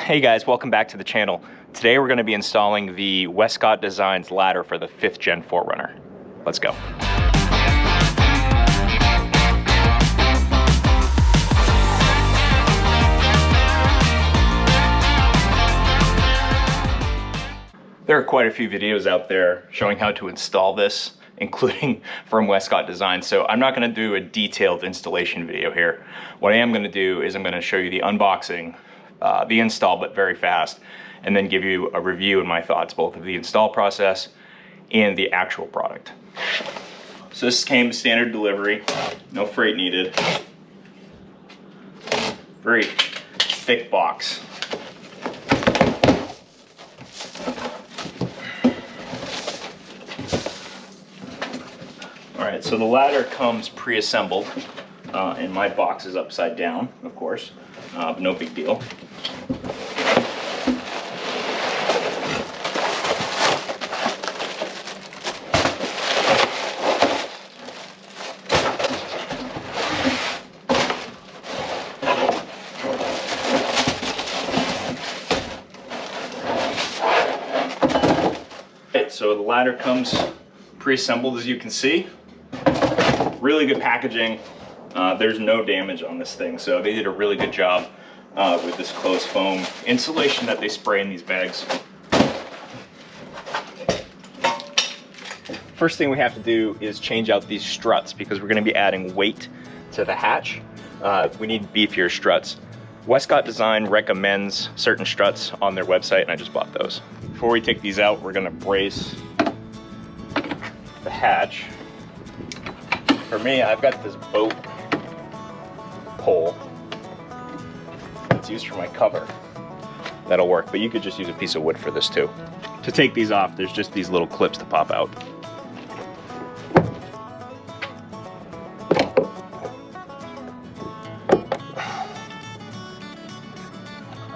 Hey guys, welcome back to the channel. Today we're going to be installing the Westcott Designs ladder for the 5th gen 4runner. Let's go. There are quite a few videos out there showing how to install this, including from Westcott Designs, so I'm not going to do a detailed installation video here. What I am going to do is I'm going to show you the unboxing, the install, but very fast, and then give you a review and my thoughts both of the install process and the actual product. So this came standard delivery, no freight needed. Very thick box. Alright, so the ladder comes pre-assembled, and my box is upside down, of course, no big deal. So the ladder comes pre-assembled, as you can see. Really good packaging. There's no damage on this thing, so they did a really good job with this closed foam insulation that they spray in these bags. First thing we have to do is change out these struts because we're going to be adding weight to the hatch. We need beefier struts. Westcott Design recommends certain struts on their website, and I just bought those. Before we take these out, we're going to brace the hatch. For me, I've got this boat pole that's used for my cover. That'll work, but you could just use a piece of wood for this too. To take these off, there's just these little clips to pop out.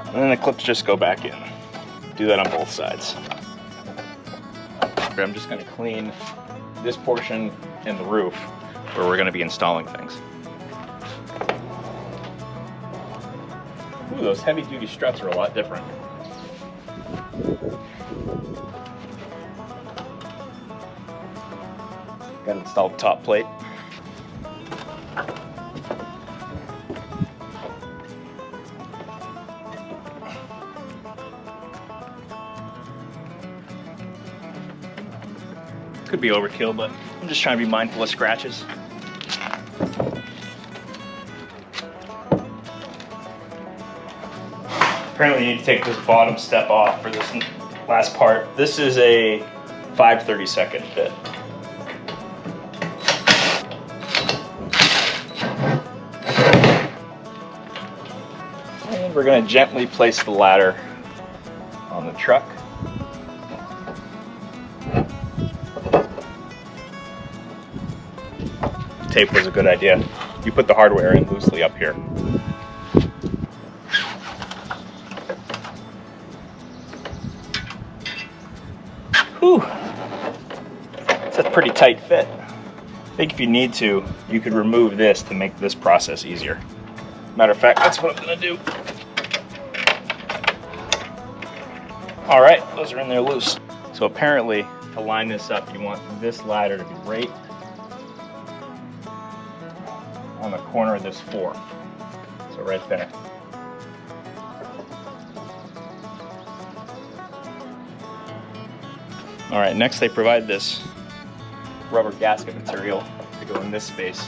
And then the clips just go back in. Do that on both sides. I'm just going to clean this portion and the roof where we're going to be installing things. Ooh, those heavy duty struts are a lot different. Got to install the top plate. Could be overkill, but I'm just trying to be mindful of scratches. Apparently you need to take this bottom step off for this last part. This is a 5/32 fit. And we're going to gently place the ladder on the truck. Tape was a good idea. You put the hardware in loosely up here. Whew. It's a pretty tight fit. I think if you need to, you could remove this to make this process easier. Matter of fact, that's what I'm gonna do. All right, those are in there loose. So apparently, to line this up, you want this ladder to be right on the corner of this 4. So right there. All right, next they provide this rubber gasket material to go in this space.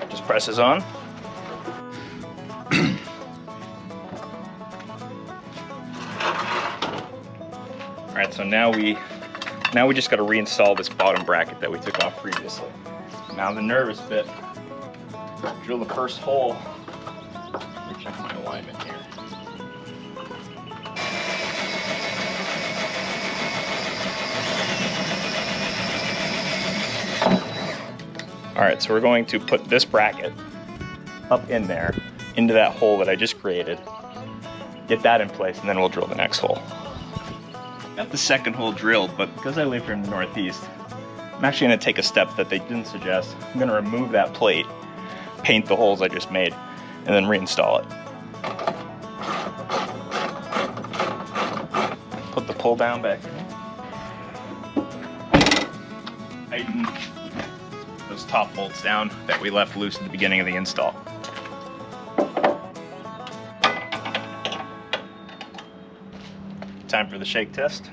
Just presses on. All right, so now we just got to reinstall this bottom bracket that we took off previously. Now the nervous bit, drill the first hole. Let me check my alignment here. All right, so we're going to put this bracket up in there, into that hole that I just created. Get that in place, and then we'll drill the next hole. Got the second hole drilled, but because I live here in the Northeast, I'm actually going to take a step that they didn't suggest. I'm going to remove that plate paint the holes I just made and then reinstall it. Put the pull down back in. Tighten those top bolts down that we left loose at the beginning of the install. Time for the shake test.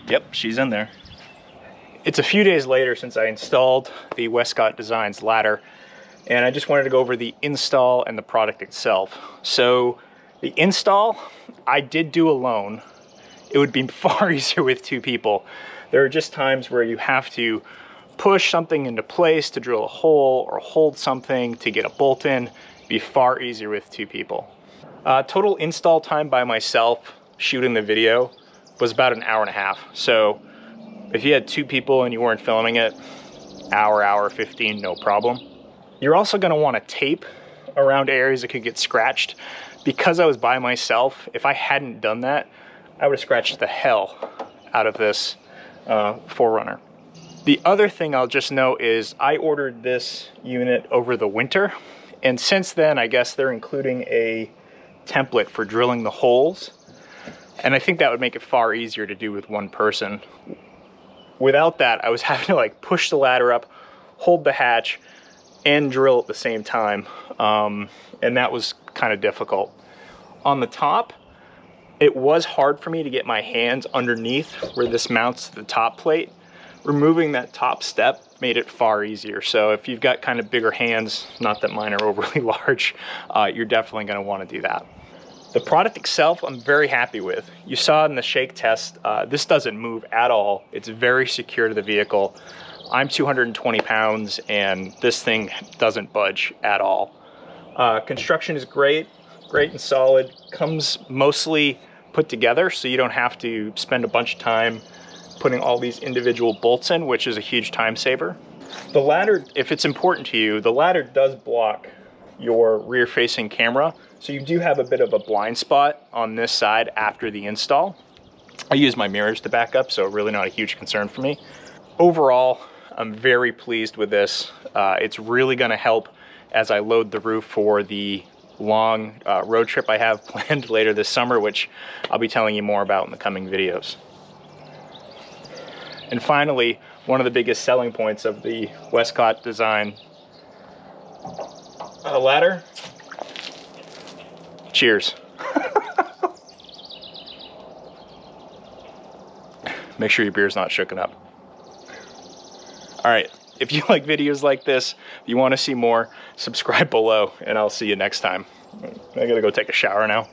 Yep, she's in there. It's a few days later since I installed the Westcott Designs ladder, and I just wanted to go over the install and the product itself. So the install, I did do alone. It would be far easier with two people. There are just times where you have to push something into place to drill a hole or hold something to get a bolt in. It'd be far easier with two people. Total install time by myself shooting the video was about an hour and a half. So if you had two people and you weren't filming it, hour 15, no problem. You're also gonna wanna tape around areas that could get scratched. Because I was by myself, if I hadn't done that, I would have scratched the hell out of this 4runner. The other thing I'll just note is I ordered this unit over the winter, and since then I guess they're including a template for drilling the holes, and I think that would make it far easier to do with one person. Without that, I was having to like push the ladder up, hold the hatch, and drill at the same time, and that was kind of difficult. On the top, it was hard for me to get my hands underneath where this mounts to the top plate. Removing that top step made it far easier. So if you've got kind of bigger hands, not that mine are overly large, you're definitely going to want to do that. The product itself, I'm very happy with. You saw in the shake test, this doesn't move at all. It's very secure to the vehicle. I'm 220 pounds and this thing doesn't budge at all. Construction is great and solid. Comes mostly put together, so you don't have to spend a bunch of time putting all these individual bolts in, which is a huge time saver. The ladder, if it's important to you, the ladder does block your rear facing camera, so you do have a bit of a blind spot on this side after the install. I use my mirrors to back up, so really not a huge concern for me. Overall, I'm very pleased with this. It's really gonna help as I load the roof for the long road trip I have planned later this summer, which I'll be telling you more about in the coming videos. And finally, one of the biggest selling points of the Westcott Design ladder. Cheers. Make sure your beer's not shooken up. All right, if you like videos like this, if you want to see more, subscribe below, and I'll see you next time. I gotta go take a shower now.